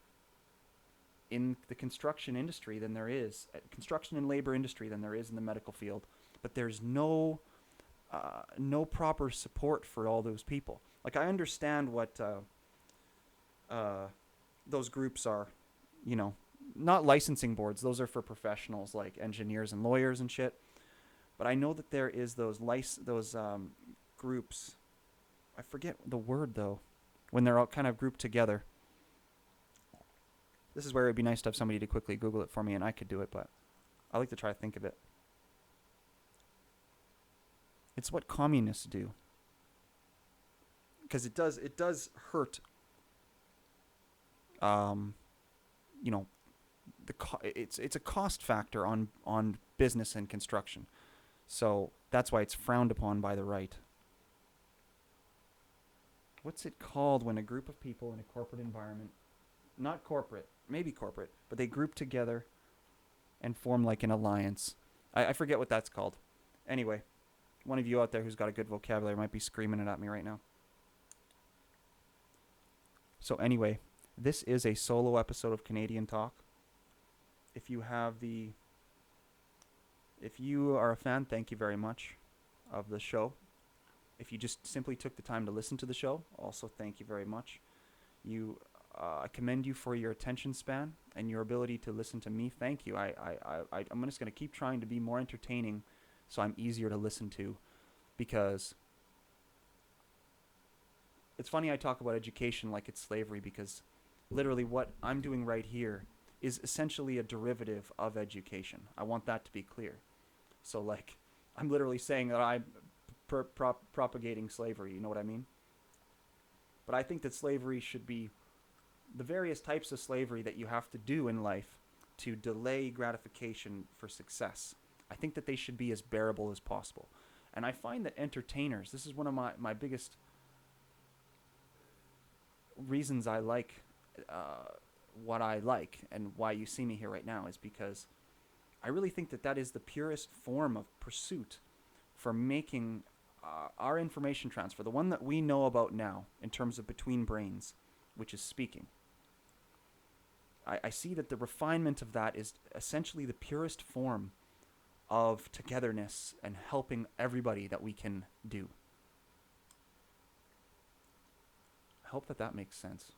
in the construction industry than there is construction and labor industry than there is in the medical field, but there's no proper support for all those people. Like, I understand what those groups are, you know, not licensing boards. Those are for professionals like engineers and lawyers and shit. But I know that there is those groups. I forget the word though, when they're all kind of grouped together. This is where it'd be nice to have somebody to quickly Google it for me, and I could do it, but I like to try to think of it. It's what communists do. Because it does hurt, you know, it's a cost factor on business and construction. So that's why it's frowned upon by the right. What's it called when a group of people in a corporate environment, not corporate, maybe corporate, but they group together and form like an alliance? I forget what that's called. Anyway, one of you out there who's got a good vocabulary might be screaming it at me right now. So anyway, this is a solo episode of Canadian Talk. If you are a fan, thank you very much of the show. if you just simply took the time to listen to the show, also thank you very much. You, I commend you for your attention span and your ability to listen to me. Thank you. I'm just going to keep trying to be more entertaining so I'm easier to listen to, because it's funny I talk about education like it's slavery, because literally what I'm doing right here is essentially a derivative of education. I want that to be clear. So, like, I'm literally saying that I'm propagating slavery, you know what I mean? But I think that slavery should be the various types of slavery that you have to do in life to delay gratification for success. I think that they should be as bearable as possible. And I find that entertainers, this is one of my biggest reasons I like what I like and why you see me here right now, is because I really think that that is the purest form of pursuit for making our information transfer, the one that we know about now in terms of between brains, which is speaking. I see that the refinement of that is essentially the purest form of togetherness and helping everybody that we can do. I hope that that makes sense.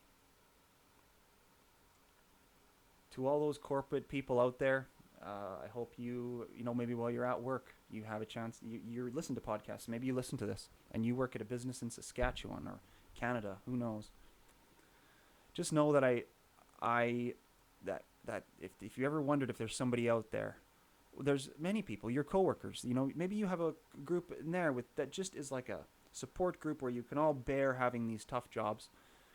To all those corporate people out there, I hope maybe while you're at work, you have a chance, you listen to podcasts. Maybe you listen to this and you work at a business in Saskatchewan or Canada, who knows. Just know that that if you ever wondered if there's somebody out there, there's many people, your coworkers, maybe you have a group in there that just is like a support group where you can all bear having these tough jobs,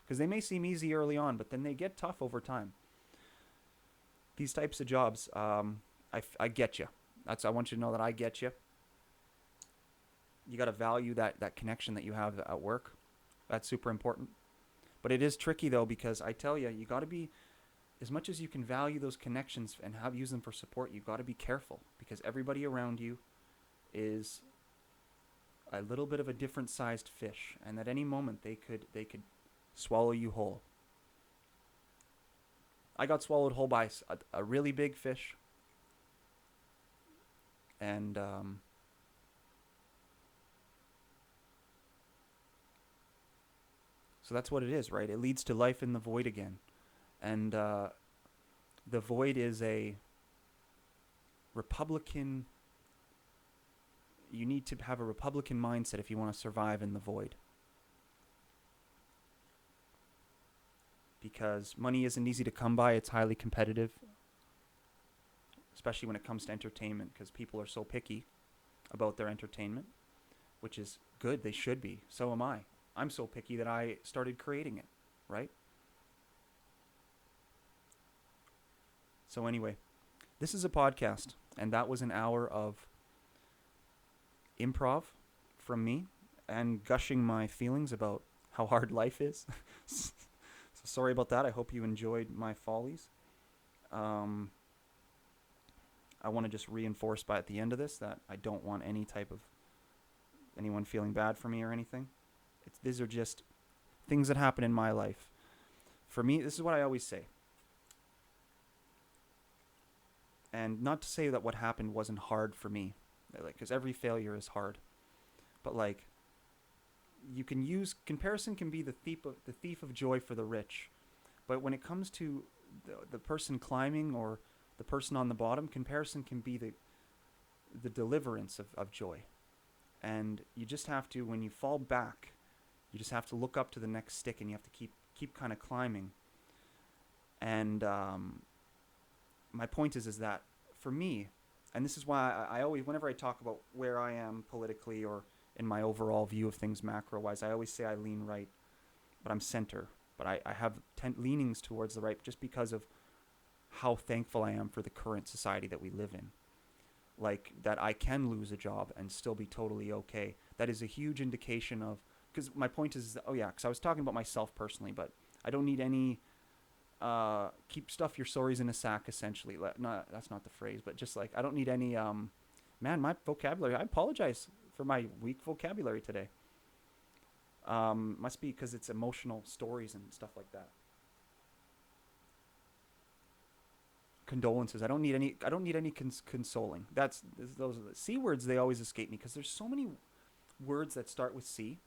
because they may seem easy early on, but then they get tough over time. These types of jobs, I get you. I want you to know that I get you. You got to value that connection that you have at work. That's super important. But it is tricky though, because I tell you got to be, as much as you can value those connections and use them for support, you got to be careful, because everybody around you is a little bit of a different sized fish, and at any moment they could swallow you whole. I got swallowed whole by a really big fish, and so that's what it is, right? It leads to life in the void again, and the void is a Republican. You need to have a Republican mindset if you want to survive in the void. Because money isn't easy to come by. It's highly competitive, especially when it comes to entertainment, because people are so picky about their entertainment, which is good. They should be. So am I. I'm so picky that I started creating it, right? So anyway, this is a podcast, and that was an hour of improv from me and gushing my feelings about how hard life is. So sorry about that. I hope you enjoyed my follies. I want to just reinforce at the end of this that I don't want any type of anyone feeling bad for me or anything. These are just things that happen in my life. For me, this is what I always say. And not to say that what happened wasn't hard for me, because every failure is hard. But you can use comparison can be the thief of joy for the rich, but when it comes to the person climbing or the person on the bottom, comparison can be the deliverance of joy. And you just have to, when you fall back, you just have to look up to the next stick, and you have to keep kind of climbing. And my point is that for me, and this is why I always, whenever I talk about where I am politically or in my overall view of things macro-wise, I always say I lean right, but I'm center. But I have leanings towards the right just because of how thankful I am for the current society that we live in. Like, that I can lose a job and still be totally okay. That is a huge indication of, because my point is, because I was talking about myself personally, but I don't need any, stuff your sorries in a sack, essentially. That's not the phrase, but just I don't need any, man, my vocabulary, I apologize for my weak vocabulary today. Must be because it's emotional stories and stuff like that. Condolences. I don't need any consoling. Those are the C words. They always escape me because there's so many words that start with C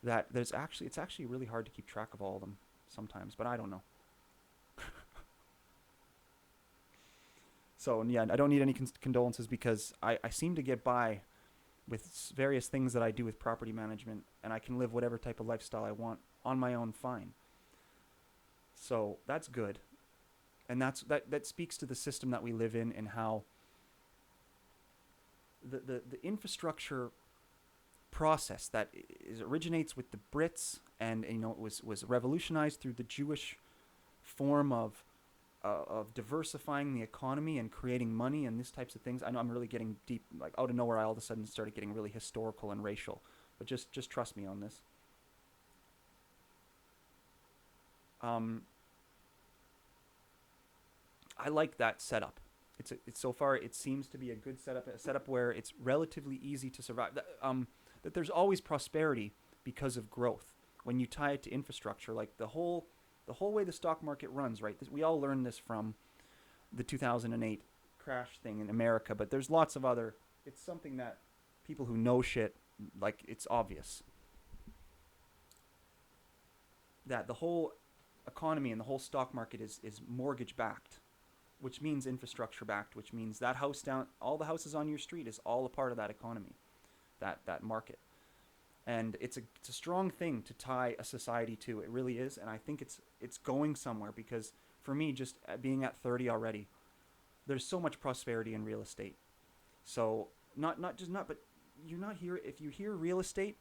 that it's actually really hard to keep track of all of them sometimes, but I don't know. So yeah, I don't need any condolences because I seem to get by with various things that I do with property management, and I can live whatever type of lifestyle I want on my own fine. So that's good, and that speaks to the system that we live in and how the infrastructure process that originates with the Brits, and it was revolutionized through the Jewish form of diversifying the economy and creating money and these types of things. I know I'm really getting deep, like out of nowhere. I all of a sudden started getting really historical and racial, but just trust me on this. Um, I like that setup. It's so far it seems to be a good setup, a setup where it's relatively easy to survive. That there's always prosperity because of growth when you tie it to infrastructure, like the whole way the stock market runs. Right, we all learned this from the 2008 crash thing in America, but there's lots of other. It's something that people who know shit, like, it's obvious that the whole economy and the whole stock market is mortgage backed, which means infrastructure backed, which means that house down, all the houses on your street is all a part of that economy, that market. And it's a strong thing to tie a society to. It really is, and I think it's going somewhere because for me, just being at 30 already, there's so much prosperity in real estate. So but you're not here. If you hear real estate,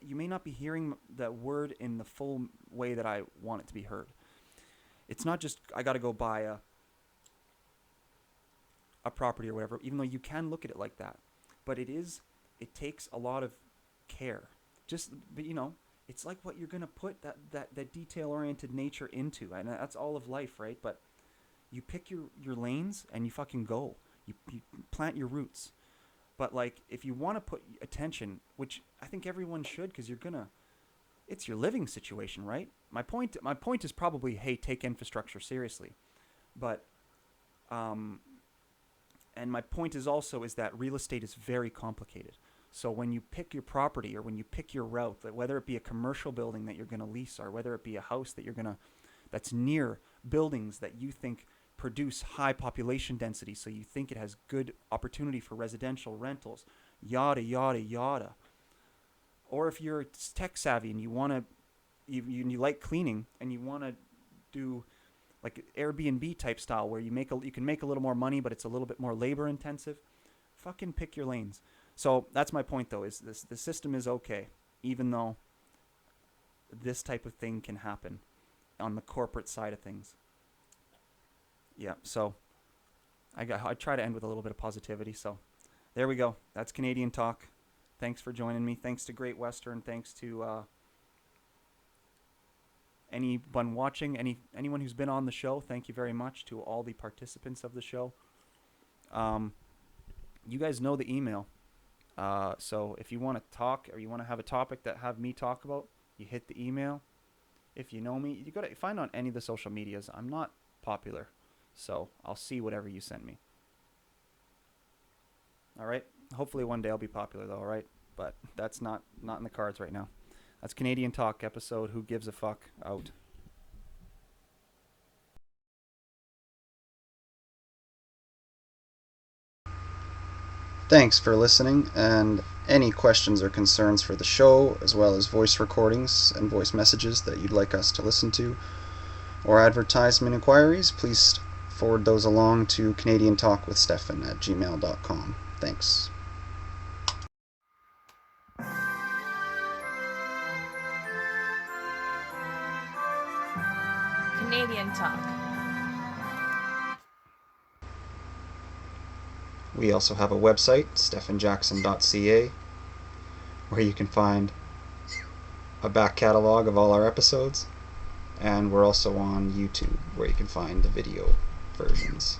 you may not be hearing the word in the full way that I want it to be heard. It's not just I got to go buy a property or whatever, even though you can look at it like that. But it takes a lot of care. But it's like what you're going to put that detail-oriented nature into. And that's all of life, right? But you pick your lanes and you fucking go. You plant your roots. But like, if you want to put attention, which I think everyone should, because it's your living situation, right? My point is probably, hey, take infrastructure seriously. But and my point is also is that real estate is very complicated. So when you pick your property or when you pick your route, whether it be a commercial building that you're going to lease or whether it be a house that's near buildings that you think produce high population density, so you think it has good opportunity for residential rentals, yada yada yada. Or if you're tech savvy and you like cleaning and you want to do like Airbnb type style where you can make a little more money, but it's a little bit more labor intensive. Fucking pick your lanes. So that's my point, though, is the system is okay, even though this type of thing can happen on the corporate side of things. Yeah, so I try to end with a little bit of positivity. So there we go. That's Canadian Talk. Thanks for joining me. Thanks to Great Western. Thanks to anyone watching, anyone who's been on the show. Thank you very much to all the participants of the show. You guys know the email. So if you want to talk or you want to have a topic that have me talk about, you hit the email. If you know me, you got to find on any of the social medias. I'm not popular, so I'll see whatever you send me. All right. Hopefully one day I'll be popular though. All right, but that's not in the cards right now. That's Canadian Talk episode. Who gives a fuck? Out. Thanks for listening, and any questions or concerns for the show, as well as voice recordings and voice messages that you'd like us to listen to, or advertisement inquiries, please forward those along to CanadianTalkWithStephan@gmail.com. Thanks. Canadian Talk. We also have a website, Stephanjackson.ca, where you can find a back catalog of all our episodes, and we're also on YouTube, where you can find the video versions.